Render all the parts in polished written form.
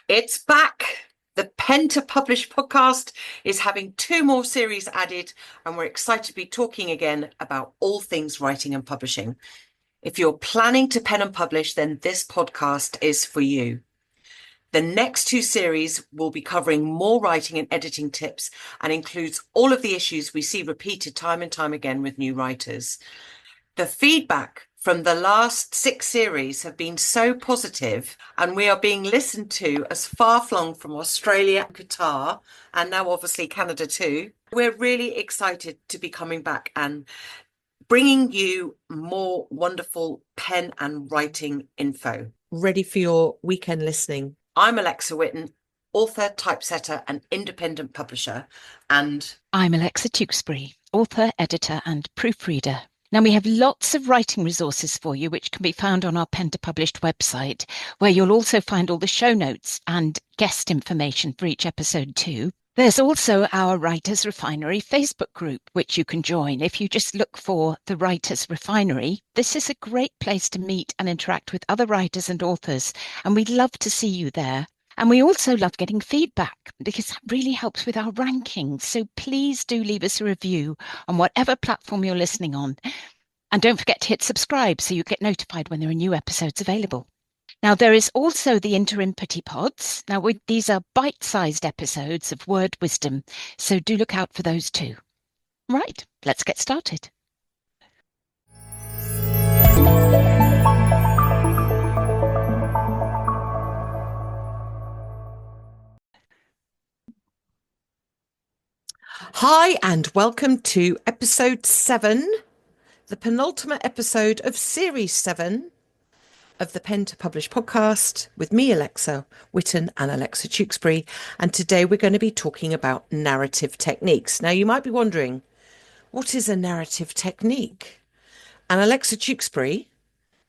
It's back. The Pen to Publish podcast is having two more series added, and we're excited to be talking again about all things writing and publishing. If you're planning to pen and publish, then this podcast is for you. The next two series will be covering more writing and editing tips and includes all of the issues we see repeated time and time again with new writers. The feedback from the last 6 series have been so positive, and we are being listened to as far-flung from Australia and Qatar, and now obviously Canada too. We're really excited to be coming back and bringing you more wonderful pen and writing info. Ready for your weekend listening. I'm Alexa Whitten, author, typesetter, and independent publisher. And I'm Alexa Tewkesbury, author, editor, and proofreader. Now, we have lots of writing resources for you, which can be found on our Pen to Published website, where you'll also find all the show notes and guest information for each episode too. There's also our Writers Refinery Facebook group, which you can join. If you just look for the Writers Refinery, this is a great place to meet and interact with other writers and authors, and we'd love to see you there. And we also love getting feedback because that really helps with our rankings. So please do leave us a review on whatever platform you're listening on. And don't forget to hit subscribe so you get notified when there are new episodes available. Now, there is also the interim putty pods. Now, these are bite-sized episodes of word wisdom, so do look out for those too. Right, let's get started. hi, and welcome to episode 7, the penultimate episode of series 7 of the Pen to Publish podcast with me, Alexa Whitten, and Alexa Tewkesbury. And today we're going to be talking about narrative techniques. Now, you might be wondering, what is a narrative technique? And Alexa Tewkesbury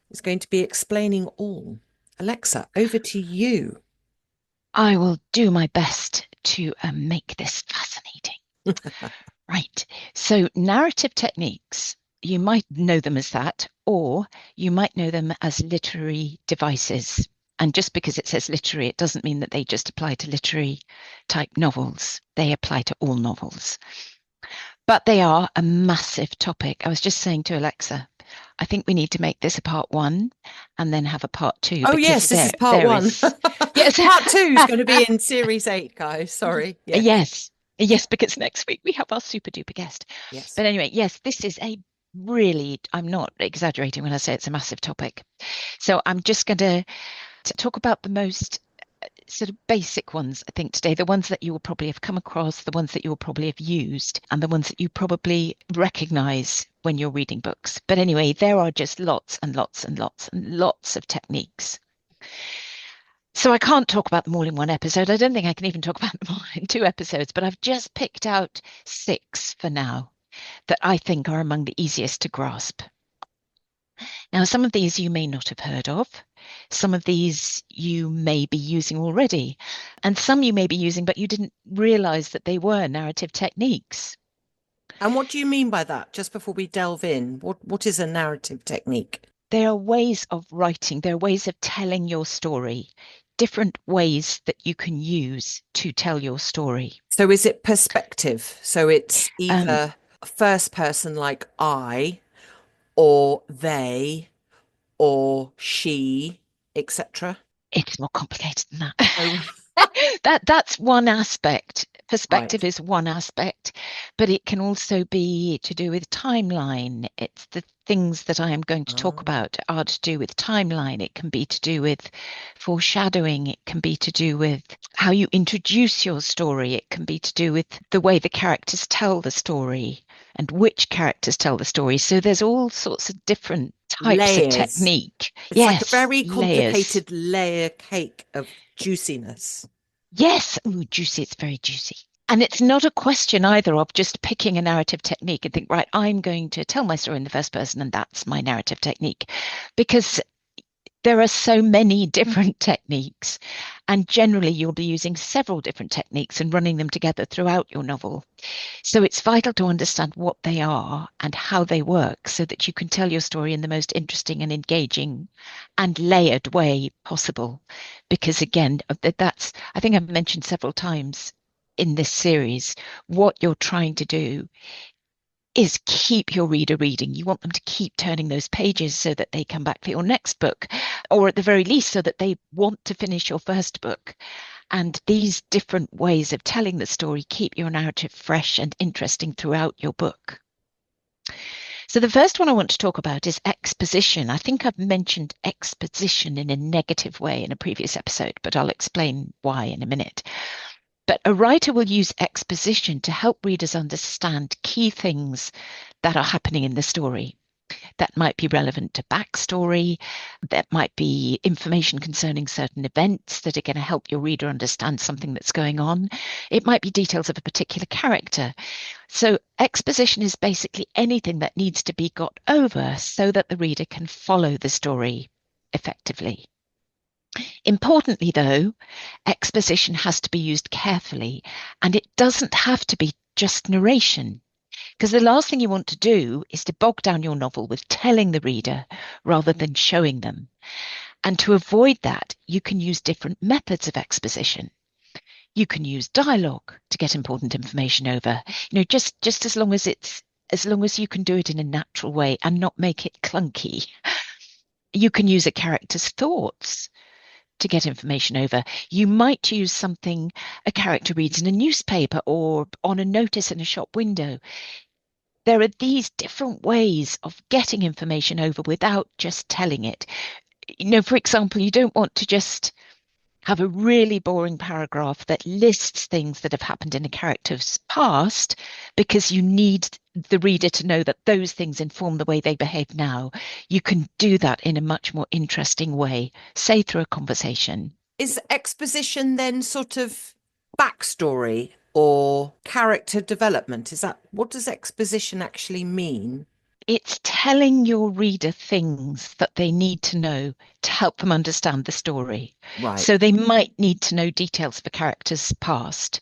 is going to be explaining all. Alexa, over to you. I will do my best to make this fascinating. Right. So narrative techniques, you might know them as that, or you might know them as literary devices. And just because it says literary, it doesn't mean that they just apply to literary type novels. They apply to all novels. But they are a massive topic. I was just saying to Alexa, I think we need to make this a part 1 and then have a part 2. Oh, yes, this is part 1. Yes. Part 2 is going to be in series 8, guys. Sorry. Yes, because next week we have our super duper guest. Yes. But anyway, yes, this is a really, I'm not exaggerating when I say it's a massive topic. So I'm just going to talk about the most sort of basic ones, I think, today, the ones that you will probably have come across, the ones that you will probably have used, and the ones that you probably recognize when you're reading books. But anyway, there are just lots and lots and lots and lots of techniques. So I can't talk about them all in one episode. I don't think I can even talk about them all in 2 episodes, but I've just picked out 6 for now that I think are among the easiest to grasp. Now, some of these you may not have heard of. Some of these you may be using already, and some you may be using, but you didn't realize that they were narrative techniques. And what do you mean by that? Just before we delve in, what is a narrative technique? They are ways of writing. They're ways of telling your story, different ways that you can use to tell your story. So is it perspective? So it's either first person like I, or they, or she, etc.? It's more complicated than that. That's one aspect. Perspective is one aspect, but it can also be to do with timeline. It's the things that I am going to talk about are to do with timeline. It can be to do with foreshadowing. It can be to do with how you introduce your story. It can be to do with the way the characters tell the story and which characters tell the story. So there's all sorts of different types of technique. It's like a very complicated layer cake of juiciness. Yes. Ooh, juicy. It's very juicy. And it's not a question either of just picking a narrative technique and think, right, I'm going to tell my story in the first person and that's my narrative technique. Because There are so many different techniques, and generally you'll be using several different techniques and running them together throughout your novel. So it's vital to understand what they are and how they work so that you can tell your story in the most interesting and engaging and layered way possible. Because again, I think I've mentioned several times in this series, what you're trying to do is keep your reader reading. You want them to keep turning those pages so that they come back for your next book, or at the very least, so that they want to finish your first book. And these different ways of telling the story keep your narrative fresh and interesting throughout your book. So the first one I want to talk about is exposition. I think I've mentioned exposition in a negative way in a previous episode, but I'll explain why in a minute. But a writer will use exposition to help readers understand key things that are happening in the story. That might be relevant to backstory, that might be information concerning certain events that are going to help your reader understand something that's going on. It might be details of a particular character. So exposition is basically anything that needs to be got over so that the reader can follow the story effectively. Importantly, though, exposition has to be used carefully, and it doesn't have to be just narration, because the last thing you want to do is to bog down your novel with telling the reader rather than showing them. And to avoid that, you can use different methods of exposition. You can use dialogue to get important information over, just as long as you can do it in a natural way and not make it clunky. You can use a character's thoughts to get information over. You might use something a character reads in a newspaper or on a notice in a shop window. There are these different ways of getting information over without just telling it. For example, you don't want to just have a really boring paragraph that lists things that have happened in a character's past because you need the reader to know that those things inform the way they behave now. You can do that in a much more interesting way, say through a conversation. Is exposition then sort of backstory or character development? Is that what does exposition actually mean? It's telling your reader things that they need to know to help them understand the story. Right. So they might need to know details of a character's past.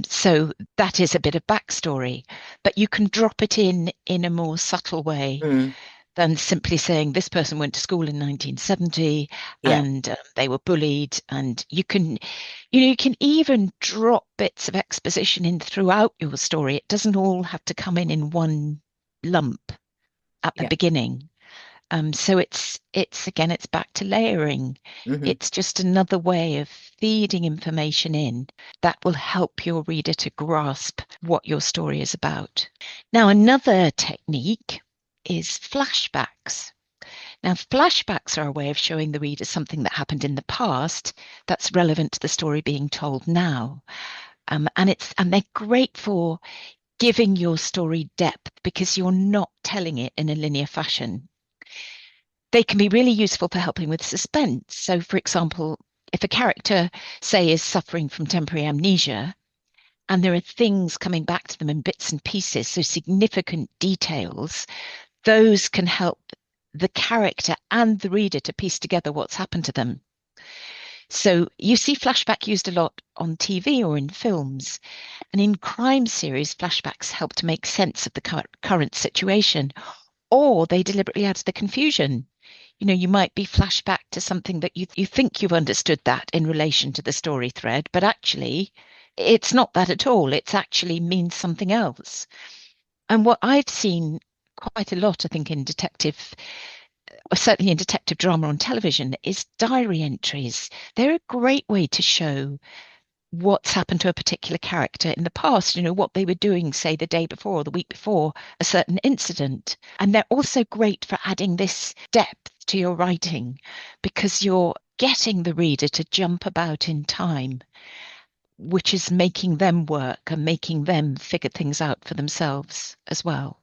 So that is a bit of backstory, but you can drop it in a more subtle way Mm, than simply saying this person went to school in 1970 yeah. and they were bullied. And you can even drop bits of exposition in throughout your story. It doesn't all have to come in one lump at the Yeah. beginning. So it's back to layering. Hmm. It's just another way of feeding information in that will help your reader to grasp what your story is about. Now, another technique is flashbacks. Now, flashbacks are a way of showing the reader something that happened in the past that's relevant to the story being told now. And they're great for giving your story depth because you're not telling it in a linear fashion. They can be really useful for helping with suspense. So, for example, if a character, say, is suffering from temporary amnesia and there are things coming back to them in bits and pieces, so significant details, those can help the character and the reader to piece together what's happened to them. So you see flashback used a lot on TV or in films. And in crime series, flashbacks help to make sense of the current situation, or they deliberately add to the confusion. You might be flashback to something that you think you've understood that in relation to the story thread, but actually it's not that at all. It's actually means something else. And what I've seen quite a lot, I think, in detective, or certainly in detective drama on television, is diary entries. They're a great way to show what's happened to a particular character in the past, what they were doing, say, the day before or the week before a certain incident. And they're also great for adding this depth to your writing because you're getting the reader to jump about in time, which is making them work and making them figure things out for themselves as well.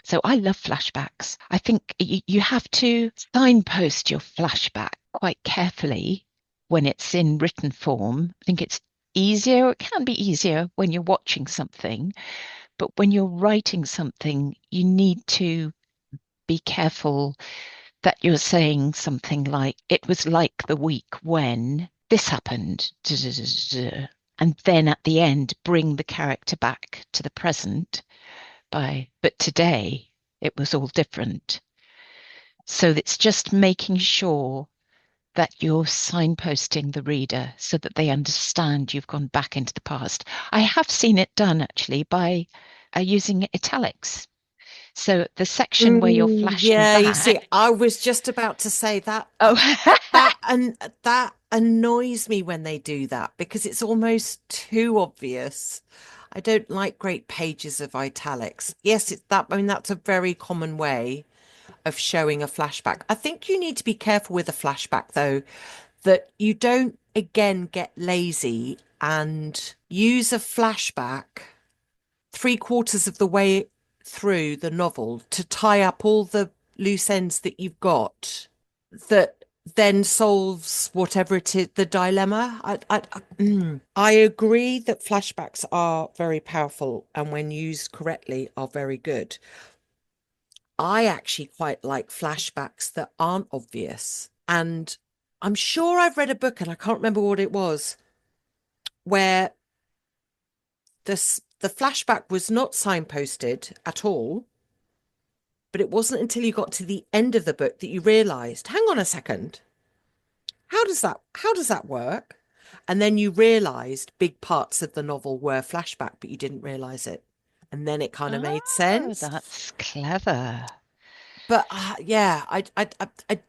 So I love flashbacks. I think you have to signpost your flashback quite carefully when it's in written form. I think it's easier, it can be easier when you're watching something, but when you're writing something, you need to be careful that you're saying something like, it was like the week when this happened, and then at the end, bring the character back to the present but today it was all different. So it's just making sure that you're signposting the reader so that they understand you've gone back into the past. I have seen it done actually by using italics. So the section where you're flashing Yeah, you back. see, I was just about to say that Oh, that annoys me when they do that because it's almost too obvious. I don't like great pages of italics. Yes, it's that. I mean, that's a very common way of showing a flashback. I think you need to be careful with a flashback, though, that you don't again get lazy and use a flashback three-quarters of the way through the novel to tie up all the loose ends that you've got that then solves whatever it is, the dilemma. I agree that flashbacks are very powerful and when used correctly are very good. I actually quite like flashbacks that aren't obvious. And I'm sure I've read a book and I can't remember what it was, where the flashback was not signposted at all, but it wasn't until you got to the end of the book that you realized, hang on a second, how does that work? And then you realized big parts of the novel were flashback, but you didn't realize it. And then it kind of made oh, sense. that's clever. But yeah, I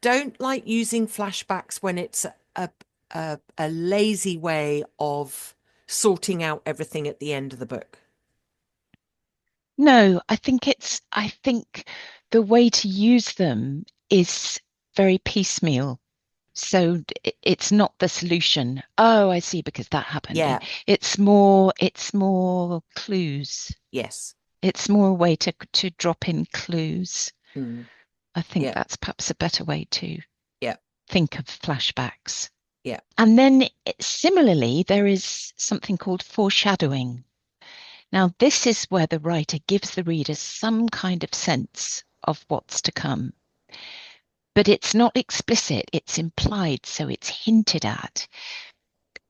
don't like using flashbacks when it's a lazy way of sorting out everything at the end of the book. No, I think the way to use them is very piecemeal. So it's not the solution. Oh, I see, because that happened. Yeah. It's more clues. Yes. It's more a way to drop in clues. Mm. I think Yeah. that's perhaps a better way to Yeah. think of flashbacks. Yeah. And then similarly, there is something called foreshadowing. Now, this is where the writer gives the reader some kind of sense of what's to come. But it's not explicit, it's implied, so it's hinted at.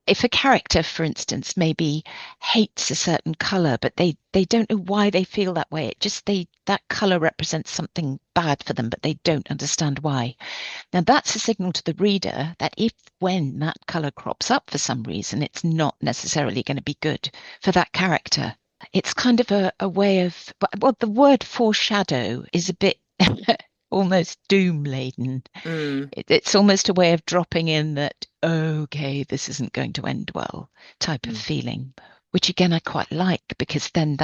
If a character, for instance, maybe hates a certain color, but they don't know why they feel that way. It just that color represents something bad for them, but they don't understand why. Now that's a signal to the reader that if when that color crops up for some reason, it's not necessarily going to be good for that character. It's kind of a way of, well, the word foreshadow is a bit almost doom laden. Mm. It's almost a way of dropping in that, okay, this isn't going to end well type of Mm. feeling, which again I quite like because then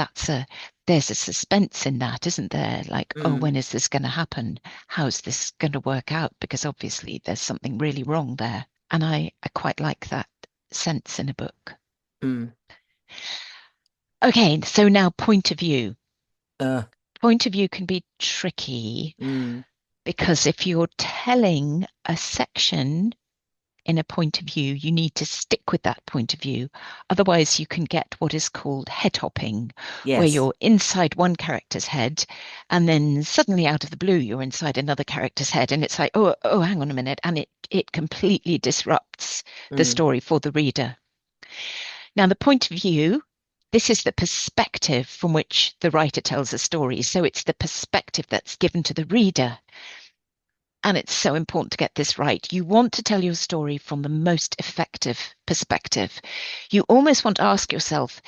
there's a suspense in that, isn't there? Like, oh, Mm. when is this going to happen? How's this going to work out? Because obviously there's something really wrong there. And I quite like that sense in a book. Mm. Okay, so now point of view. Uh. Point of view can be tricky Mm. because if you're telling a section in a point of view, you need to stick with that point of view. Otherwise, you can get what is called head hopping, where Yes. you're inside one character's head, and then suddenly out of the blue, you're inside another character's head, and it's like, oh, hang on a minute, and it completely disrupts the Mm. story for the reader. Now, the point of view. This is the perspective from which the writer tells a story. So it's the perspective that's given to the reader. And it's so important to get this right. You want to tell your story from the most effective perspective. You almost want to ask yourself,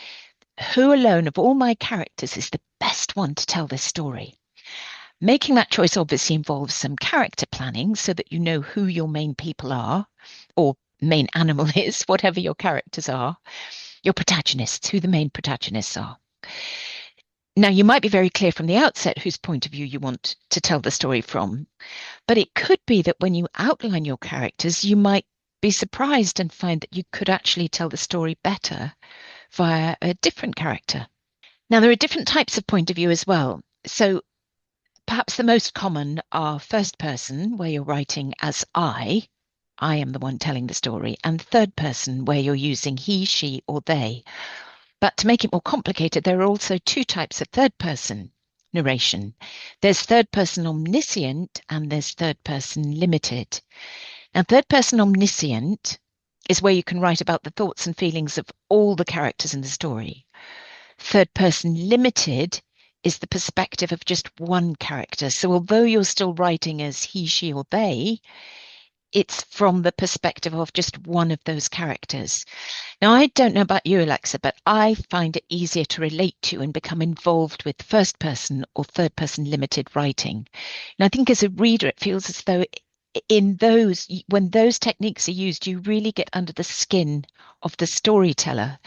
who alone of all my characters is the best one to tell this story? Making that choice obviously involves some character planning so that you know who your main people are, or main animal is, whatever your characters are, your protagonists, who the main protagonists are. Now, you might be very clear from the outset whose point of view you want to tell the story from, but it could be that when you outline your characters, you might be surprised and find that you could actually tell the story better via a different character. Now, there are different types of point of view as well. So perhaps the most common are first person, where you're writing as I am the one telling the story, and third person, where you're using he, she, or they. But to make it more complicated, there are also two types of third person. narration. There's third person omniscient and there's third person limited. Now, third person omniscient is where you can write about the thoughts and feelings of all the characters in the story. Third person limited is the perspective of just one character. So although you're still writing as he, she, or they, it's from the perspective of just one of those characters. Now, I don't know about you, Alexa, but I find it easier to relate to and become involved with first person or third person limited writing. And I think as a reader, it feels as though in those, when those techniques are used, you really get under the skin of the storyteller,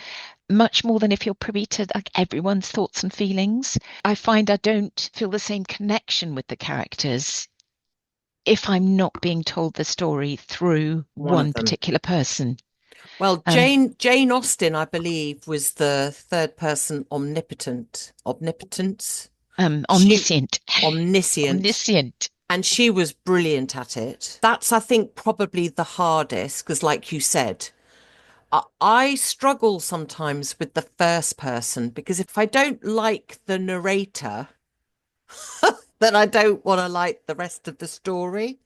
much more than if you're privy to like everyone's thoughts and feelings. I find I don't feel the same connection with the characters if I'm not being told the story through One of one them. particular person. Well, Jane Austen, I believe, was the third person omnipotence. She Omniscient. omniscient. Omniscient. And she was brilliant at it. That's, I think, probably the hardest because, like you said, I struggle sometimes with the first person because if I don't like the narrator, then I don't want to like the rest of the story.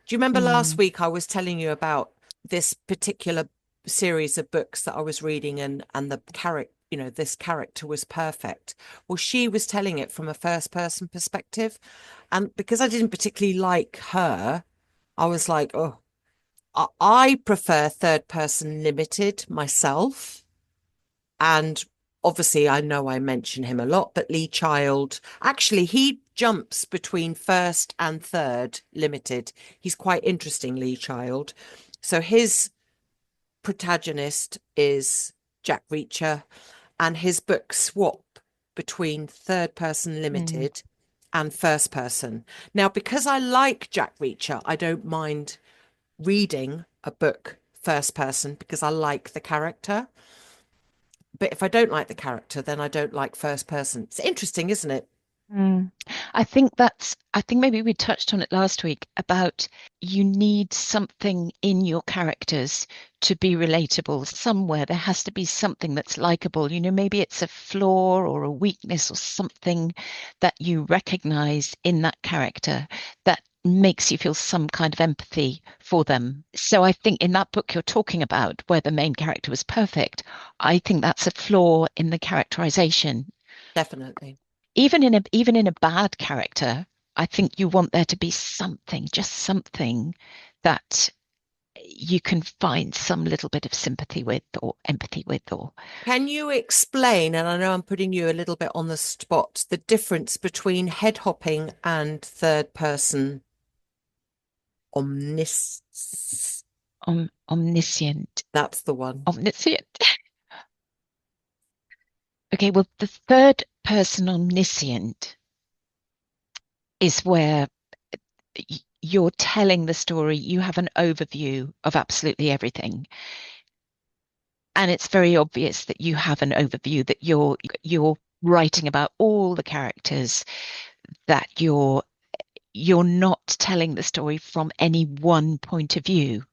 Do you remember last Mm, week I was telling you about this particular series of books that I was reading and the character, this character was perfect. Well, she was telling it from a first person perspective. And because I didn't particularly like her, I was like, oh, I prefer third person limited myself. And obviously, I know I mention him a lot, but Lee Child, actually, he jumps between first and third limited. He's quite interesting, Lee Child. So his protagonist is Jack Reacher, and his books swap between third person mm, limited and first person. Now, because I like Jack Reacher, I don't mind reading a book first person because I like the character. But if I don't like the character, then I don't like first person. It's interesting, isn't it? mm. I think maybe we touched on it last week about you need something in your characters to be relatable. Somewhere there has to be something that's likable. Maybe it's a flaw or a weakness or something that you recognize in that character that makes you feel some kind of empathy for them. So I think in that book you're talking about, where the main character was perfect, I think that's a flaw in the characterization. Definitely. Even in a bad character, I think you want there to be something, just something that you can find some little bit of sympathy with or empathy with or Can you explain, and I know I'm putting you a little bit on the spot, the difference between head hopping and third person omnis? omniscient. That's the one. Omniscient. Okay, well, the third person omniscient is where you're telling the story, you have an overview of absolutely everything. And it's very obvious that you have an overview, that you're writing about all the characters, that you're not telling the story from any one point of view.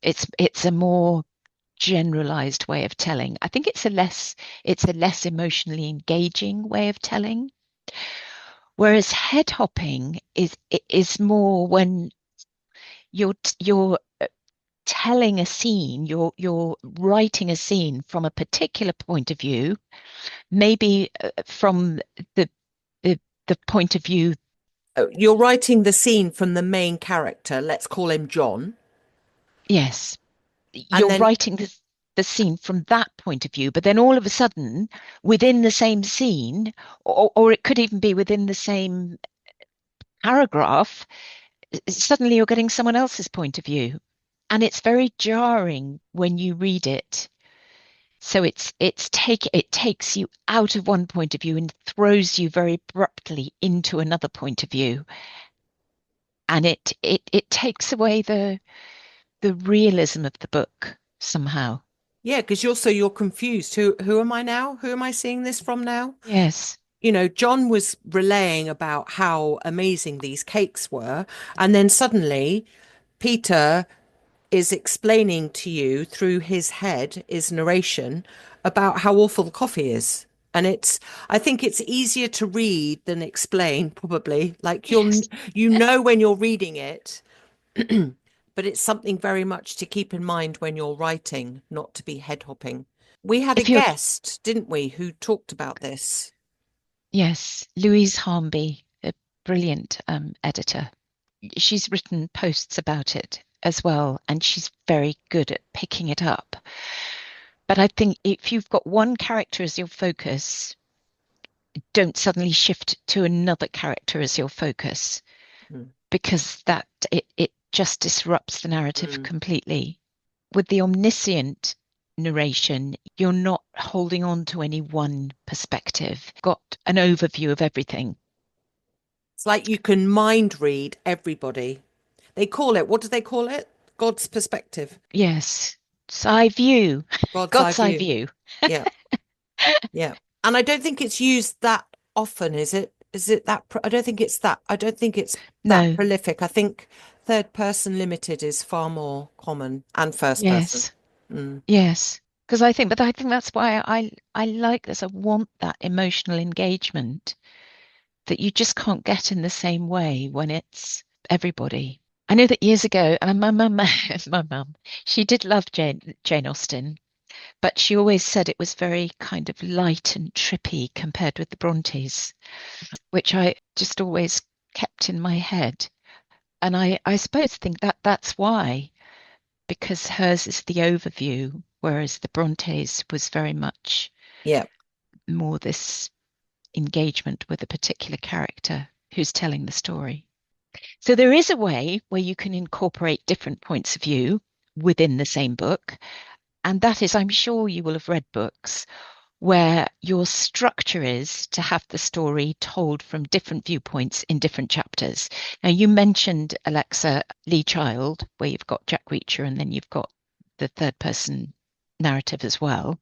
It's a more generalized way of telling. I think it's a less emotionally engaging way of telling. Whereas head hopping is more when you're telling a scene, you're writing a scene from a particular point of view, maybe from the the the point of view. You're writing the scene from the main character, let's call him John, Yes, and you're then writing the scene from that point of view, but then all of a sudden, within the same scene, or it could even be within the same paragraph, suddenly you're getting someone else's point of view. And it's very jarring when you read it. So it takes you out of one point of view and throws you very abruptly into another point of view. And it takes away the realism of the book somehow. yeah, because you're confused. Who am I now? Who am I seeing this from now? Yes. John was relaying about how amazing these cakes were, and then suddenly Peter is explaining to you through his head, his narration, about how awful the coffee is. And I think it's easier to read than explain, probably. Like Yes. when you're reading it, but it's something very much to keep in mind when you're writing, not to be head hopping. We had a If you're, guest, didn't we, who talked about this? yes, Louise Harmby, a brilliant editor. She's written posts about it as well, and she's very good at picking it up. But I think if you've got one character as your focus, don't suddenly shift to another character as your focus, Mm, because it just disrupts the narrative mm. completely. With the omniscient narration, you're not holding on to any one perspective. Got an overview of everything. It's like you can mind read everybody. They call it, what do they call it? God's perspective, Yes. Side view. God's eye God's eye view. view. Yeah, yeah. And I don't think it's used that often, is it? Is it that? I don't think it's that. I don't think it's that No. prolific. I think third person limited is far more common and first person. Yes. Mm, Yes. Because I think that's why I like this. I want that emotional engagement that you just can't get in the same way when it's everybody. I know that years ago, and my mum, she did love Jane Austen, but she always said it was very kind of light and trippy compared with the Brontes, which I just always kept in my head. And I suppose think that that's why, because hers is the overview, whereas the Brontes was very much yeah. more this engagement with a particular character who's telling the story. So there is a way where you can incorporate different points of view within the same book. And that is, I'm sure you will have read books where your structure is to have the story told from different viewpoints in different chapters. Now, you mentioned Alexa Lee Child, where you've got Jack Reacher and then you've got the third person narrative as well.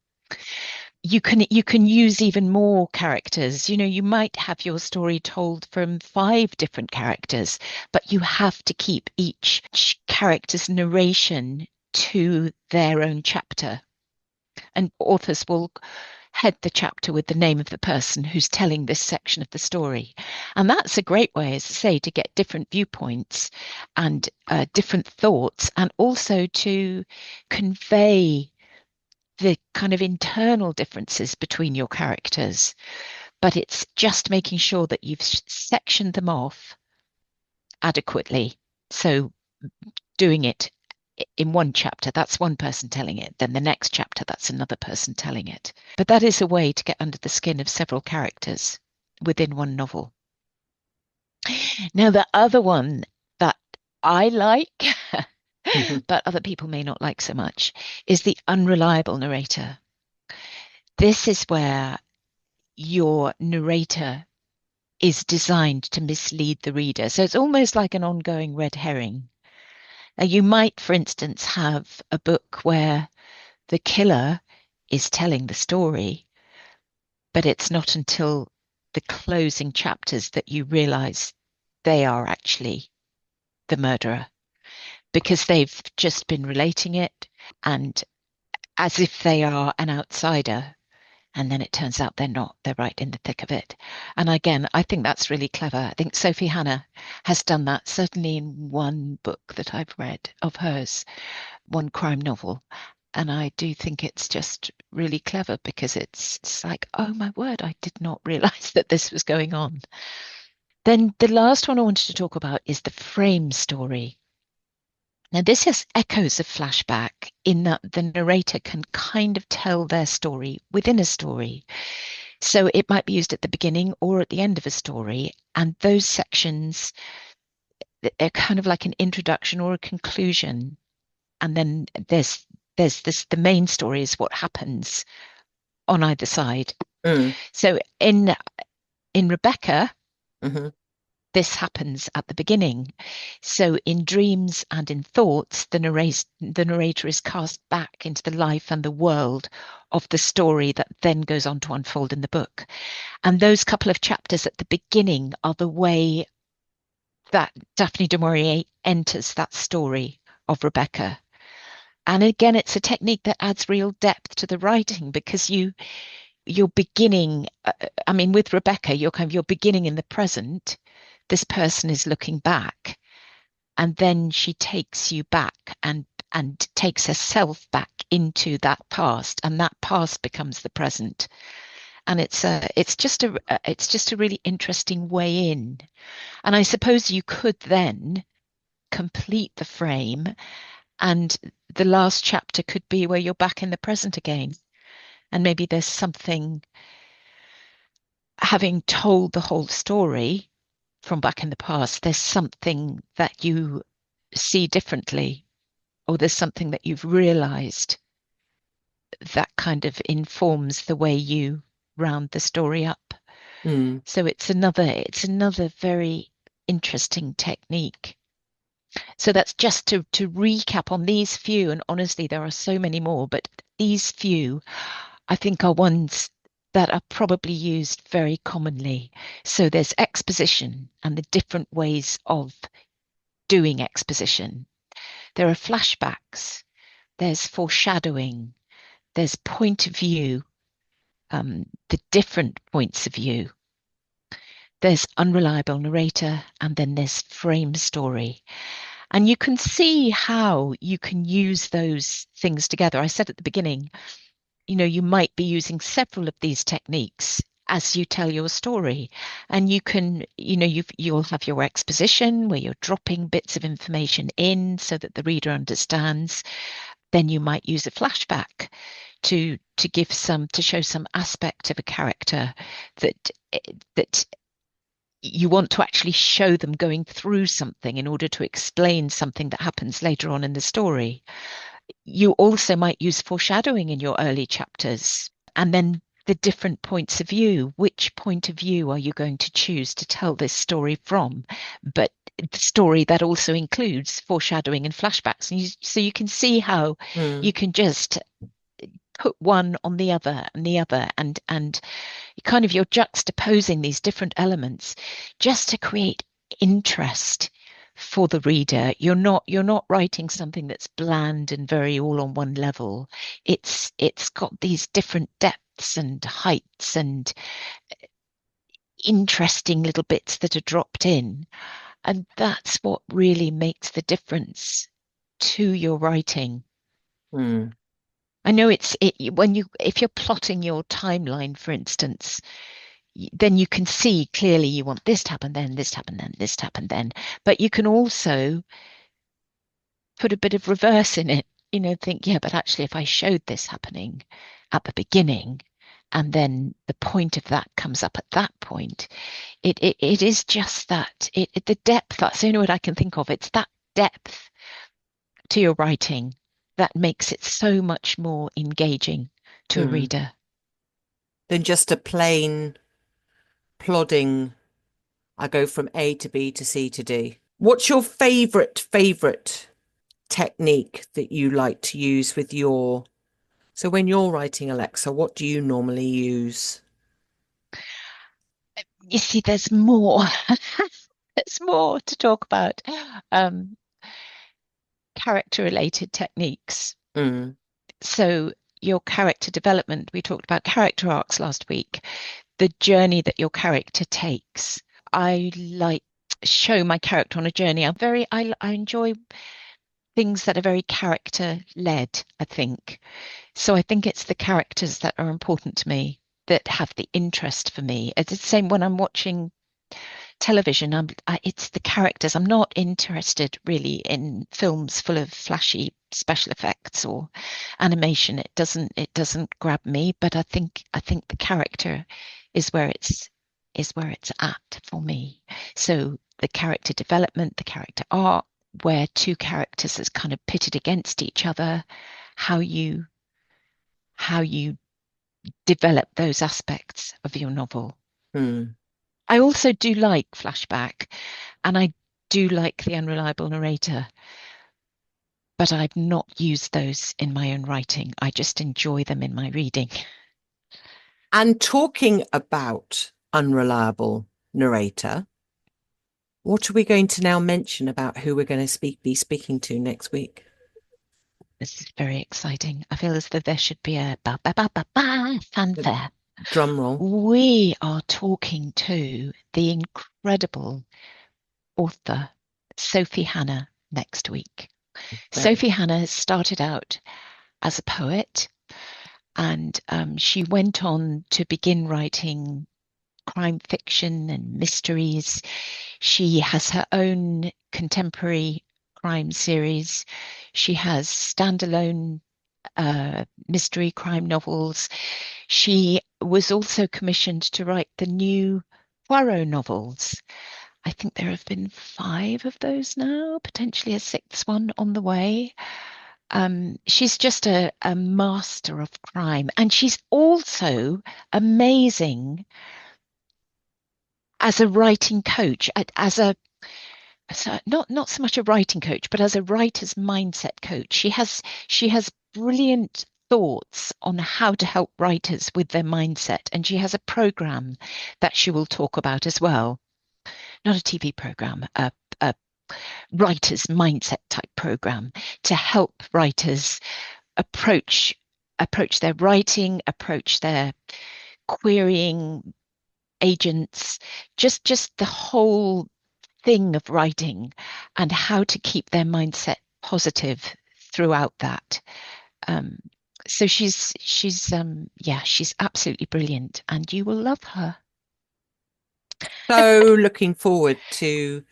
You can use even more characters. You might have your story told from 5 different characters, but you have to keep each character's narration to their own chapter. And authors will head the chapter with the name of the person who's telling this section of the story. And that's a great way, as I say, to get different viewpoints and different thoughts, and also to convey the kind of internal differences between your characters. But it's just making sure that you've sectioned them off adequately. So doing it in one chapter, that's one person telling it. Then the next chapter, that's another person telling it. But that is a way to get under the skin of several characters within one novel. Now, the other one that I like, but other people may not like so much, is the unreliable narrator. This is where your narrator is designed to mislead the reader. So it's almost like an ongoing red herring. Now, you might, for instance, have a book where the killer is telling the story, but it's not until the closing chapters that you realize they are actually the murderer, because they've just been relating it and as if they are an outsider. And then it turns out they're not. They're right in the thick of it. And again, I think that's really clever. I think Sophie Hannah has done that, certainly in one book that I've read of hers, one crime novel. And I do think it's just really clever because it's like, oh my word, I did not realize that this was going on. Then the last one I wanted to talk about is the frame story. Now, this has echoes of flashback in that the narrator can kind of tell their story within a story. So it might be used at the beginning or at the end of a story. And those sections, they're kind of like an introduction or a conclusion. And then there's this, the main story is what happens on either side. Mm, So in Rebecca, mhm. this happens at the beginning. So in dreams and in thoughts, the narrator is cast back into the life and the world of the story that then goes on to unfold in the book. And those couple of chapters at the beginning are the way that Daphne du Maurier enters that story of Rebecca. And again, it's a technique that adds real depth to the writing because you're beginning, I mean, with Rebecca, you're beginning in the present. This person is looking back, and then she takes you back and takes herself back into that past, and that past becomes the present. And it's just a really interesting way in. And I suppose you could then complete the frame, and the last chapter could be where you're back in the present again. And maybe there's something, having told the whole story from back in the past, there's something that you see differently, or there's something that you've realized that kind of informs the way you round the story up. So it's another very interesting technique. So that's just to recap on these few, and honestly, there are so many more, but these few, I think, are ones that are probably used very commonly. So there's exposition and the different ways of doing exposition. There are flashbacks, there's foreshadowing, there's point of view, the different points of view. There's unreliable narrator, and then there's frame story. And you can see how you can use those things together. I said at the beginning, you might be using several of these techniques as you tell your story. And you can, you'll have your exposition where you're dropping bits of information in so that the reader understands. Then you might use a flashback to show some aspect of a character that you want to actually show them going through something in order to explain something that happens later on in the story. You also might use foreshadowing in your early chapters, and then the different points of view. Which point of view are you going to choose to tell this story from? But the story that also includes foreshadowing and flashbacks. And so you can see how you can just put one on the other and the other, and kind of you're juxtaposing these different elements just to create interest for the reader. You're not writing something that's bland and very all on one level. It's got these different depths and heights and interesting little bits that are dropped in, and that's what really makes the difference to your writing. I know if you're plotting your timeline, for instance, then you can see clearly you want this to happen, then this to happen, then this to happen, then. But you can also put a bit of reverse in it, think, yeah, but actually if I showed this happening at the beginning and then the point of that comes up at that point, it is just that, the depth, that's the only word I can think of. It's that depth to your writing that makes it so much more engaging to a reader than just a plain plodding, I go from A to B to C to D. What's your favorite technique that you like to use with so when you're writing, Alexa, what do you normally use? You see, there's more. There's more to talk about. Character related techniques. So your character development, we talked about character arcs last week, the journey that your character takes. I like show my character on a journey. I enjoy things that are very character led, I think. So I think it's the characters that are important to me, that have the interest for me. It's the same when I'm watching television. It's the characters. I'm not interested really in films full of flashy special effects or animation. It doesn't grab me. But I think the character is where it's at for me. So the character development, the character art, where two characters is kind of pitted against each other, how you develop those aspects of your novel. I also do like flashback, and I do like the unreliable narrator, but I've not used those in my own writing. I just enjoy them in my reading. And talking about unreliable narrator, what are we going to now mention about who we're going to be speaking to next week? This is very exciting. I feel as though there should be a ba ba ba ba ba fanfare. Drum roll. We are talking to the incredible author Sophie Hannah next week. Very. Sophie Hannah started out as a poet, and she went on to begin writing crime fiction and mysteries. She has her own contemporary crime series. She has standalone mystery crime novels. She was also commissioned to write the new Poirot novels. I think there have been 5 of those now, potentially a 6th one on the way. She's just a master of crime, and she's also amazing as a writing coach, not so much a writing coach, but as a writer's mindset coach. She has brilliant thoughts on how to help writers with their mindset, and she has a program that she will talk about as well. Not a TV program, a writer's mindset type program to help writers approach their writing, approach their querying agents, just the whole thing of writing and how to keep their mindset positive throughout that. Um, so she's absolutely brilliant, and you will love her. So looking forward to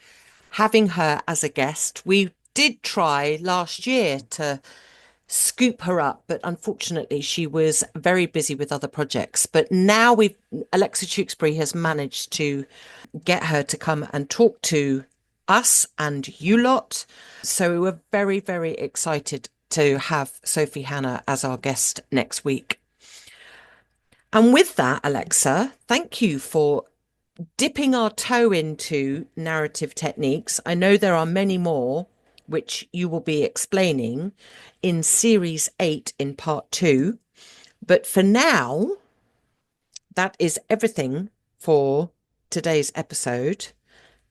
having her as a guest. We did try last year to scoop her up, but unfortunately she was very busy with other projects. But now Alexa Tewksbury has managed to get her to come and talk to us and you lot. So we're very, very excited to have Sophie Hannah as our guest next week. And with that, Alexa, thank you for dipping our toe into narrative techniques. I know there are many more, which you will be explaining in series 8 in part 2. But for now, that is everything for today's episode.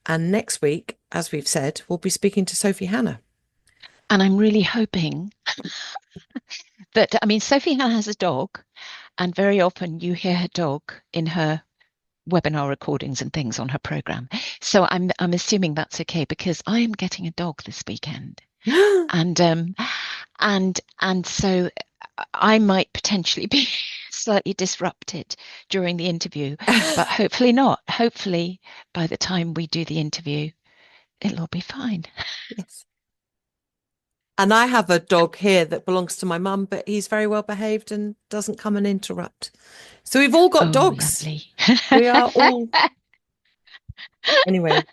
And next week, as we've said, we'll be speaking to Sophie Hannah. And I'm really hoping that, I mean, Sophie Hannah has a dog, and very often you hear her dog in her webinar recordings and things on her program. So I'm assuming that's okay, because I am getting a dog this weekend. And so I might potentially be slightly disrupted during the interview, but hopefully not. Hopefully by the time we do the interview, it'll all be fine. Yes. And I have a dog here that belongs to my mum, but he's very well behaved and doesn't come and interrupt. So we've all got Oh, dogs. lovely. We are all. Anyway,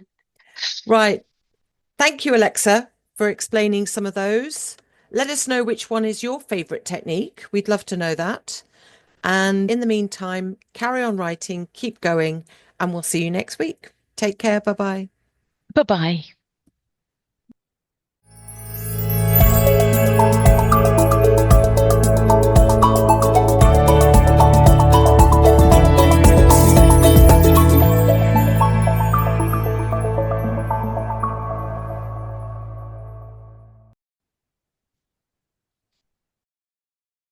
right. Thank you, Alexa, for explaining some of those. Let us know which one is your favorite technique. We'd love to know that. And in the meantime, carry on writing, keep going, and we'll see you next week. Take care. Bye-bye. Bye-bye.